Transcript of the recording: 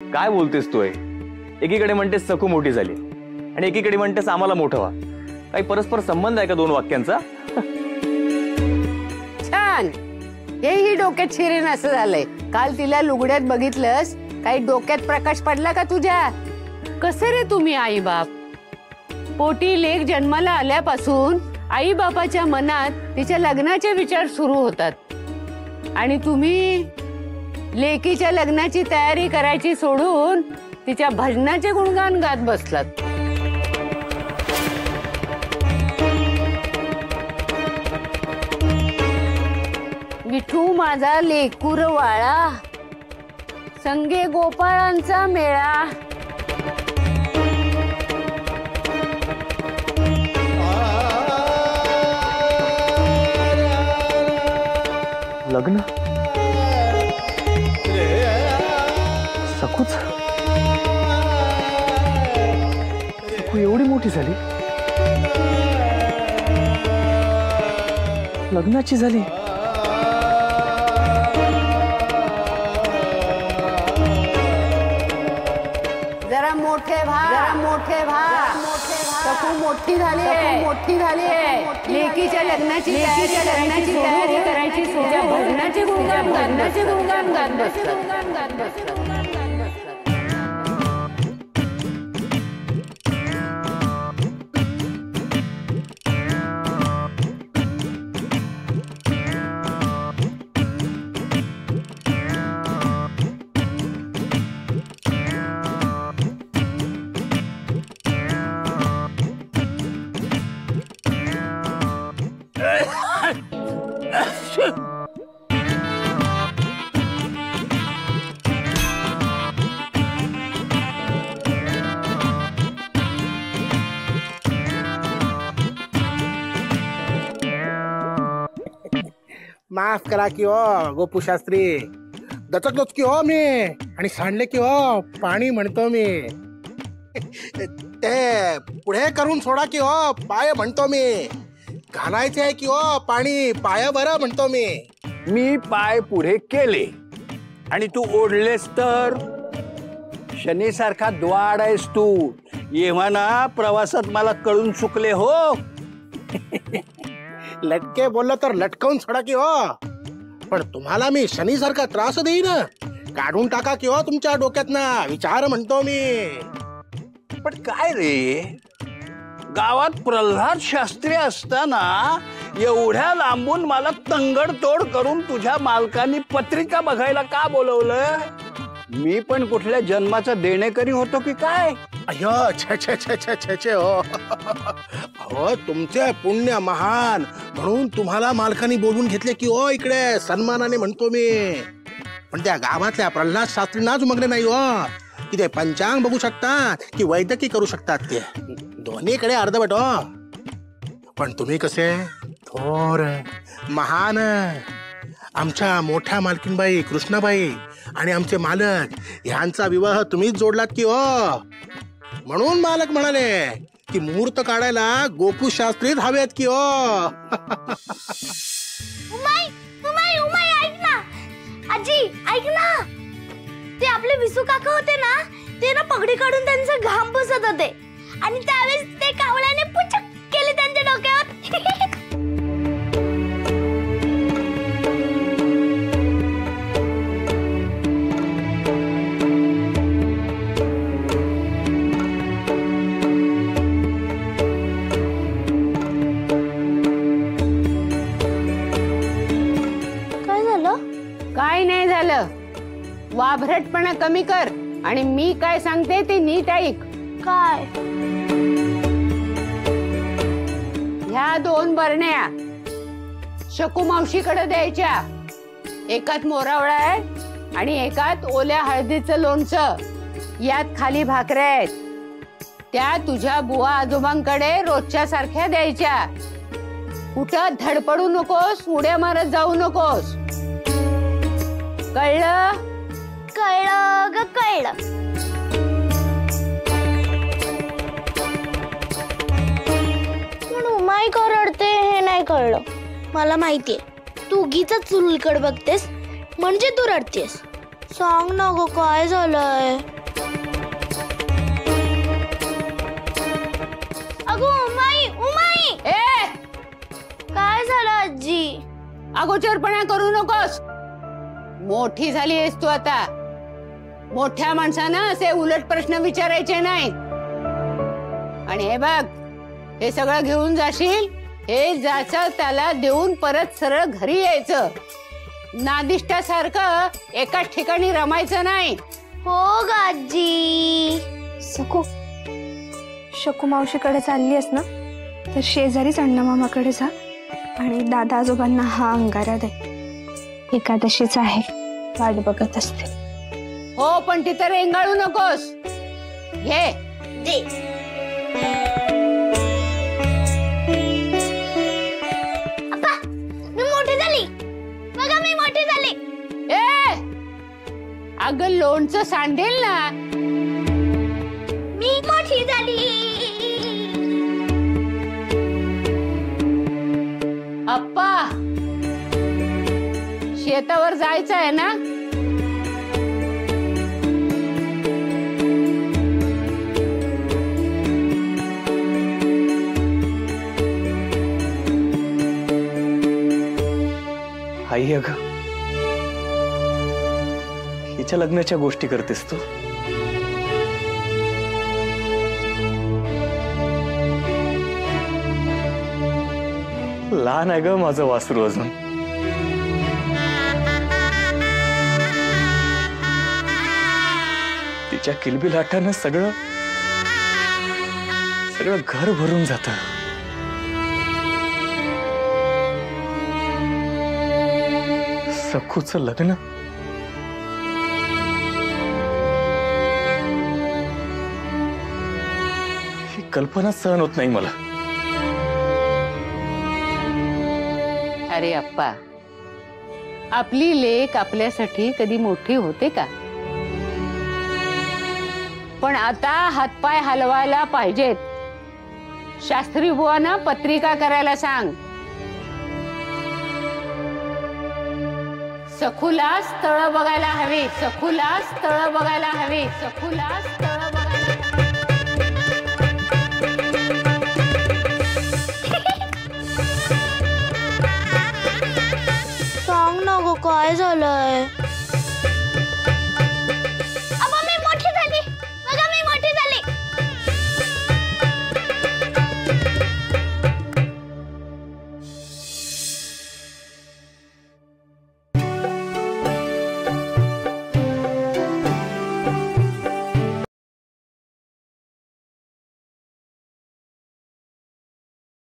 काय बोलतेस तू? एकीकडे म्हणतेस सकू मोठी झाली आणि एकीकडे म्हणतेस आम्हाला मोठं व्हा. काही परस्पर संबंध आहे का दोन वाक्यांचा? छान, हेही डोक्यात शिरेन असं झालंय. काल तिला लुगड्यात बघितलंस, काही डोक्यात प्रकाश पडला का तुझ्या? कसे रे तुम्ही आई बाप? पोटी लेक जन्माला आल्यापासून आई बापाच्या मनात तिच्या लग्नाचे विचार सुरू होतात आणि तुम्ही लेकीच्या लग्नाची तयारी करायची सोडून तिच्या भजनाचे गुणगान गात बसलात. विठू माझा लेकूर वाळा, संगे गोपाळांचा मेळा. लग्न सकूच? सकू एवढी मोठी झाली, लग्नाची झाली. जरा मोठे भा सकू मोठी झाली, मोठी झाली. लेकीच्या लग्नाची तयारी करायची सोडून भजनाचे गुणगान गात बसतात. माफ करा की हो गोपू शास्त्री, दचकलोच की हो मी आणि सांडले की हो पाणी म्हणतो मी. ते पुढे करून सोडा की हो पाय म्हणतो मी. घालायचे आहे की हो पाणी पायावर म्हणतो मी. मी पाय पुढे केले आणि तू ओढलेस तर शनीसारखा द्वाड आहेस तू. येव्हा ना प्रवासात मला कळून चुकले हो. लटके बोललो तर लटकवून सोडा की हो, पण तुम्हाला मी शनीसारखा त्रास देईन. काढून टाका की हो तुमच्या डोक्यातना विचार म्हणतो मी. पण काय रे, गावात प्रल्हाद शास्त्री असताना एवढ्या लांबून मला तंगडतोड करून तुझ्या मालकांनी पत्रिका बघायला का बोलवलं? मी पण कुठल्या जन्माचा देणेकरी होतो की काय? अयो छे छे छे छे छे छे हो. अहो तुमचे पुण्य महान म्हणून तुम्हाला मालकांनी बोलून घेतले की हो इकडे सन्मानाने म्हणतो मी. पण त्या गावातल्या प्रल्हाद शास्त्रींनाच उमगले नाही हो की ते पंचांग बघू शकतात की वैद्यकीय करू शकतात. ते दोन्हीकडे अर्धवट हो. पण तुम्ही कसे थोर महान. आमच्या मोठ्या मालकीनबाई कृष्णाबाई आणि आमचे मालक ह्यांचा विवाह तुम्हीच जोडलात की हो. म्हणून मालक म्हणाले की मुहूर्त काढायला गोपू शास्त्रीच हवेत की हो. उमाई ऐक ना. आजी ऐक ना, ते आपले विसू काका होते ना, ते ना पगडी काढून त्यांचा घाम पुसत होते आणि त्यावेळेस ते कावळ्याने पुचक केले त्यांच्या डोक्यावर. काय नाही झालं. वाभरटपणा कमी कर आणि मी काय सांगते ते नीट ऐक. काय? ह्या 2 बरण्या शकू मावशीकडे द्यायच्या. एकात मोरावळा आहे आणि एकात ओल्या हळदीचं लोणचं. यात खाली भाकऱ्या आहेत. त्या तुझ्या बुवा आजोबांकडे रोजच्या सारख्या द्यायच्या. कुठं धडपडू नकोस, उड्या मारत जाऊ नकोस. कळलं? कळलं ग कळलं. पण उमाई का रडते हे नाही कळलं. मला माहितीये तू उगीच चुलकड बघतेस म्हणजे तू रडतेस. सांग ना ग काय झालंय. अगो उमाई उमाई ए काय झालं आजी. अगोचरपणा करू नकोस. मोठी झाली आहेस तू आता. मोठ्या माणसानं असे उलट प्रश्न विचारायचे नाही. आणि हे बघ, हे सगळं घेऊन जाशील, हे जायचं त्याला देऊन परत सरळ घरी यायचं. नादिष्टासारखं एकाच ठिकाणी रमायचं नाही. हो ग आजी. शकू मावशीकडे चाललीस ना, तर शेजारीच अण्णा मामाकडे जा आणि दादा आजोबांना हा अंगारा दे. एकादशीच आहे, वाट बघत असते. हो, पण तिथं रेंगाळू नकोस. घे दे. अप्पा, मी मोठी झाली. बघा मी मोठी झाली. ए अगं लोणचं सांडेल ना. मी मोठी झाली. अप्पा, शेतावर जायचं आहे ना. आई अगं, हिच्या लग्नाच्या गोष्टी करतेस तू. लहान आहे ग माझं वासरू अजून. तिच्या किलबिलाटानं सगळं घर भरून जातं. सखूचं लग्न. ही कल्पना सहन होत नाही मला. अरे अप्पा, आपली लेक आपल्यासाठी कधी मोठी होते का? पण आता हातपाय हलवायला पाहिजेत. शास्त्री बुवांना पत्रिका करायला सांग. सखूला स्थळ बघायला हवी. सखूला स्थळ बघायला हवी. सखूला स्थळ